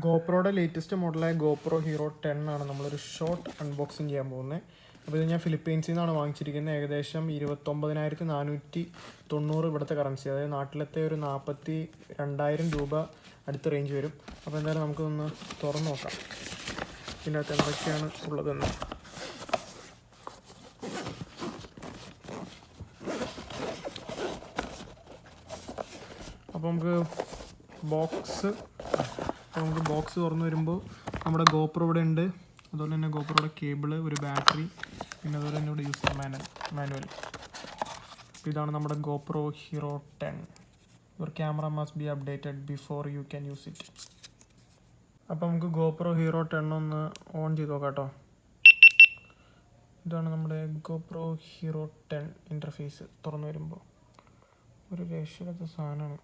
ഗോപ്രോയുടെ latest മോഡലായ GoPro Hero 10 ആണ് നമ്മളൊരു short unboxing ചെയ്യാൻ പോകുന്നത്. അപ്പോൾ ഇത് ഞാൻ ഫിലിപ്പീൻസിൽ നിന്നാണ് വാങ്ങിച്ചിരിക്കുന്നത്. ഏകദേശം 29,490 ഇവിടുത്തെ കറൻസി, അതായത് നാട്ടിലത്തെ ഒരു 42,000 രൂപ അടുത്ത റേഞ്ച് വരും. അപ്പോൾ എന്തായാലും നമുക്കൊന്ന് തുറന്ന് നോക്കാം ഇതിനകത്ത് എന്തൊക്കെയാണ് ഉള്ളതെന്ന്. അപ്പോൾ നമുക്ക് ബോക്സ് തുറന്ന് വരുമ്പോൾ നമ്മുടെ ഗോപ്രോ ഇവിടെ ഉണ്ട്. അതുപോലെ തന്നെ ഗോപ്രോയുടെ കേബിള്, ഒരു ബാറ്ററി, പിന്നെ അതുപോലെ തന്നെ ഇവിടെ യൂസർ മാനുവൽ. ഇതാണ് നമ്മുടെ GoPro Hero 10. Your camera must be updated before you can use it. അപ്പോൾ നമുക്ക് ഗോപ്രോ ഹീറോ 10 ഒന്ന് ഓൺ ചെയ്ത് നോക്കാം കേട്ടോ. ഇതാണ് നമ്മുടെ ഗോപ്രോ ഹീറോ 10 ഇൻ്റർഫേസ്. തുറന്നു വരുമ്പോൾ ഒരു രക്ഷയില്ലാത്ത സാധനമാണ്.